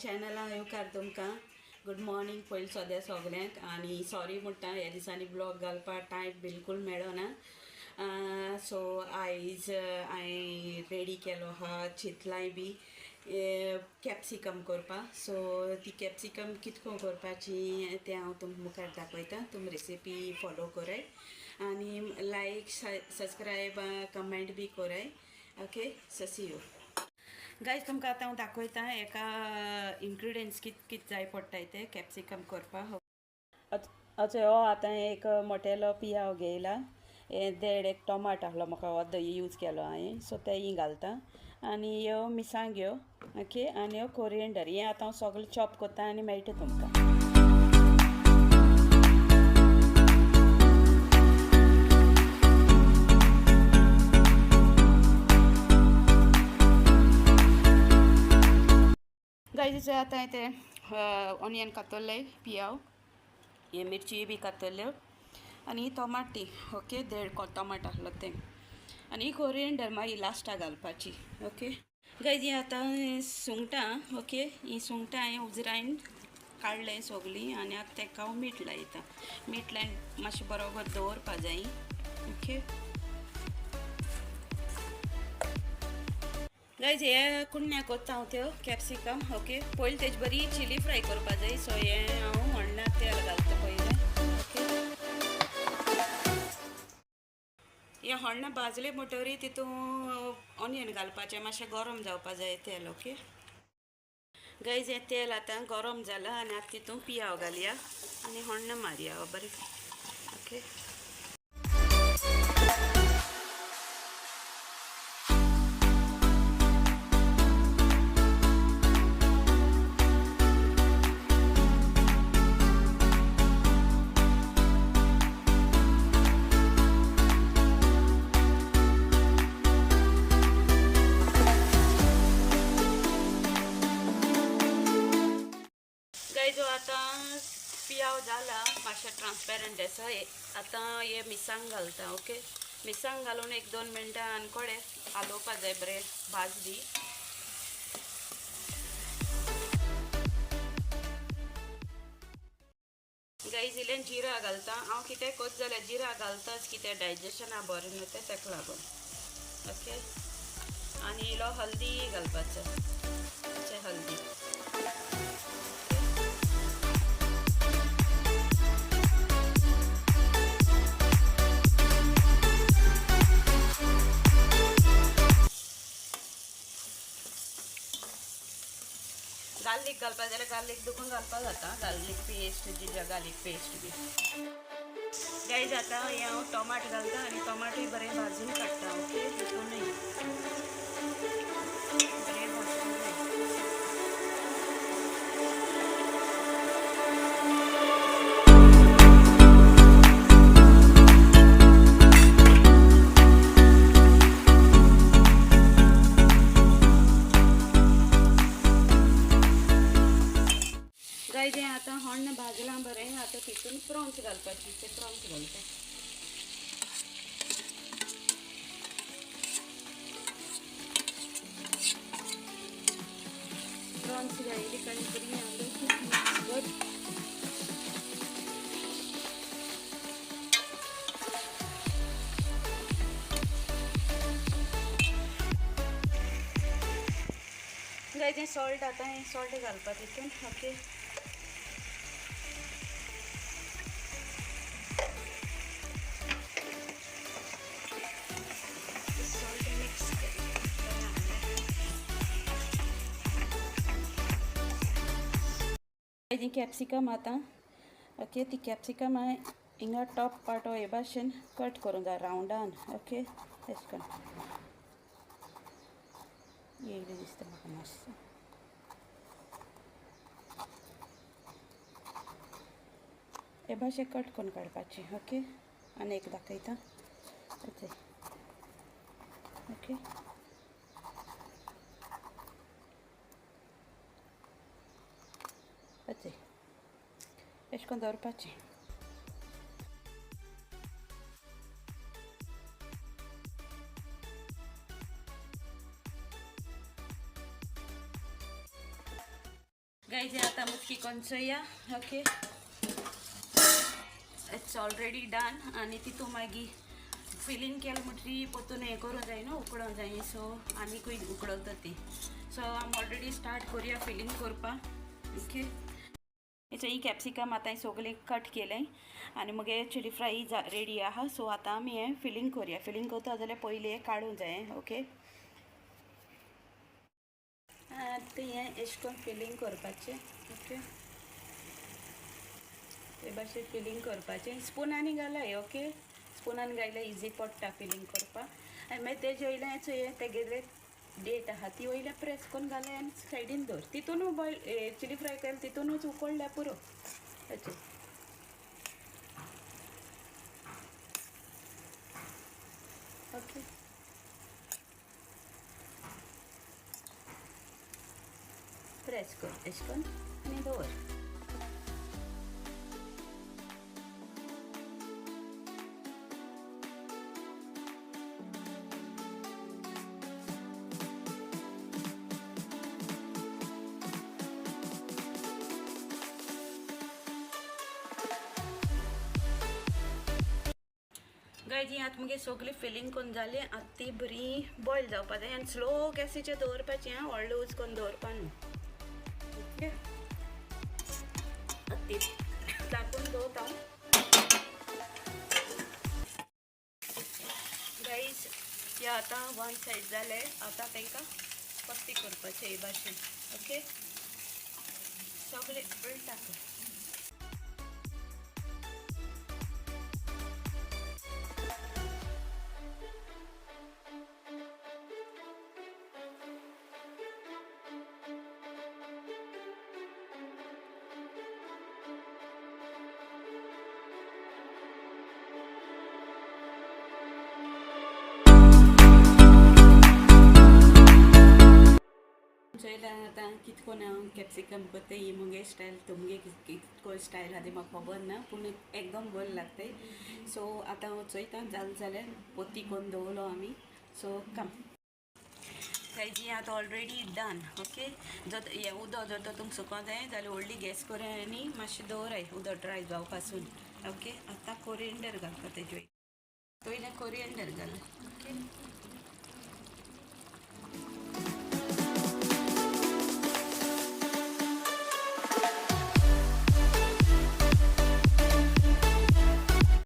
चॅनला येवकार तुमकां good morning पयलीं सद्या सगल्यांक आनी सॉरी म्हणटा ह्या दिसांनी ब्लॉग घालपाक टायम बिलकुल मेळना सो आयज हांवें रेडी केलो आहा चितलाय बी कॅप्सिकम करपाक सो ती कॅप्सिकम कितको करपाची तें हांव तुमकां मुखार दाखयतां तुमी रेसिपी फॉलो कराय आनी लायक सबस्क्रायब कमेंट बी कराय okay so see you guys तुमकां आतां हांव दाखयतां एका इन्ग्रिडियंट्स कित जाय पडटाय ते कॅप्सिकम करपाक अच्छा हो आतां एक मोटेलो पियाव घेयला देड एक टोमाट आहलो म्हाका अर्द यूज केलो हांवें सो तें घालता आनी ह्यो मिरसांग घेयो ओके आनी ह्यो कोरिएंडर हें आतां हांव सगळें चॉप करता आनी मेळटा तुमकां गायज आतां ते ऑनियन कातरले पियाव हे मिरची बी कातरल्यो आनी टोमाटी ओके देड टोमाट आहलो तें आनी कोरिएंडर मागीर लास्टाक घालपाची ओके गायज ही आतां सुंगटां ओके ही सुंगटां हांवें उजरायन काडलें सगलीं आनी आतां तेका हांव मीठ लायता मीठ लायन मातशें बरोबर दवरपा जाय ओके गायज हे कुंड्या कोत्ता हांव त्यो कॅप्सिकम ओके पयलीं तेजी बरी चिली फ्राय करपा जाय सो हें हांव व्हडना तेल घालता पयलें ओके हें व्हडना भाजलें म्हणटरी तितून ऑनियन घालपाचें मातशें गरम जावपा जाय तेल ओके गायज हें तेल आतां गरम जालां आनी आतां तितून पियाव घालया आनी व्हडना मारया बरें ओके जो आता पियाव जाला मातशें ट्रान्सपेरंट असो आतां हे मिरसांग घालता ओके मिरसांग घालून एक 2 मिनटां आनी कोडे हालोवपा जाय बरें भाजली गायज इल्लें जिरा घालता हांव कितें कोत जाल्यार जिरा घालताच कितें डायजेशना बरें न्हू तें तेका लागून ओके आनी इल्लो हल्दी घालपाचो हल्दी गार्लिक घालपा जाल्यार गार्लिक दुखून घालपा जाता garlic paste ginger garlic paste बी गायज आतां हें हांव टोमाट घालता आनी टोमाटूय बरें भाजून काडटा ओके तितूनय बरें भाजून गायज आतां व्हडलें भाजलां बरें आतां तितून प्रॉन्स घालपाची ते प्रॉन्स घालता प्रॉन्स घायली काही बरी आवडत गायज सॉल्ट आतां हें सॉल्ट घालपा तितून ओके ती कॅप्सिकम आतां ओके ती कॅप्सिकम हांवें हिंगा टॉप पार्ट हे भाशेन कट करूंक जाय रावंडान ओके अशें करून येयली दिसता म्हाका मातसो हे भाशेन कट करून काडपाची ओके आनी एक दाखयता ओके अशें करून दवरपाचें गाइज आता मुटकी कोणचोया ओके इट्स ऑलरेडी डन आणि तितू मागी फिलिंग केलं म्हटली पोतून हे करूं जाय न्हू उकडों जाय सो आनीकूय उकडवता ती सो आम ऑलरेडी स्टार्ट करूया फिलिंग करपा ओके ही कॅप्सिकम आतां सगळें कट केलें आनी मगे चिली फ्राय रेडी आहा सो आतां आमी हें फिलिंग करूया फिलिंग करता जाल्यार पयलीं हें काडूं जाय ओके आतां हें एशें कोन्न फिलिंग करपाचें ओके हे भाशेन फिलिंग करपाचें स्पुनांनी घालाय ओके स्पुनान घायल्यार इजी पडटा फिलिंग करपाक आनी मागीर तेजे वयल्यान हें तेगेले डेट आहा ती वयल्यान प्रेस करून घालाय आनी सायडीन दवर तितूनच बॉयल चिली फ्राय केलें तितूनच उकडल्यार पुरो हेचें ओके प्रेस कर एशें करून आनी दवर गायजी आतां मुगे सगळी फिलिंग करून जाली आतां ती बरी बॉयल जावपा जाय आनी स्लो गॅसीचेर दवरपाची आं व्हडलो उज करून दवरपा न्हू ओके आतां ती धाकून दवरता गायज हे आतां वन सायड जालें आतां तांकां पत्ती करपाचें हे भाशेन ओके सगळें उलटा कर आतां कितकोन हांव कॅप्सिकम करता ही मुगे स्टायल तुमगे कितको स्टायल आहा ती म्हाका खबर ना पूण एकदम बरें लागताय सो आतां वचयता जालें जाल्यार पोती करून दवरलो आमी सो कम गायजी आतां ऑलरेडी डन ओके जर हें उदक जर तर तुमकां सुको जाय जाल्यार व्हडली गॅस कराय आनी मातशें दवराय उदक ड्राय जावपासून ओके आतां कोरिएंडर घालता तेजे वयल्यान कोरिएंडर घाल ओके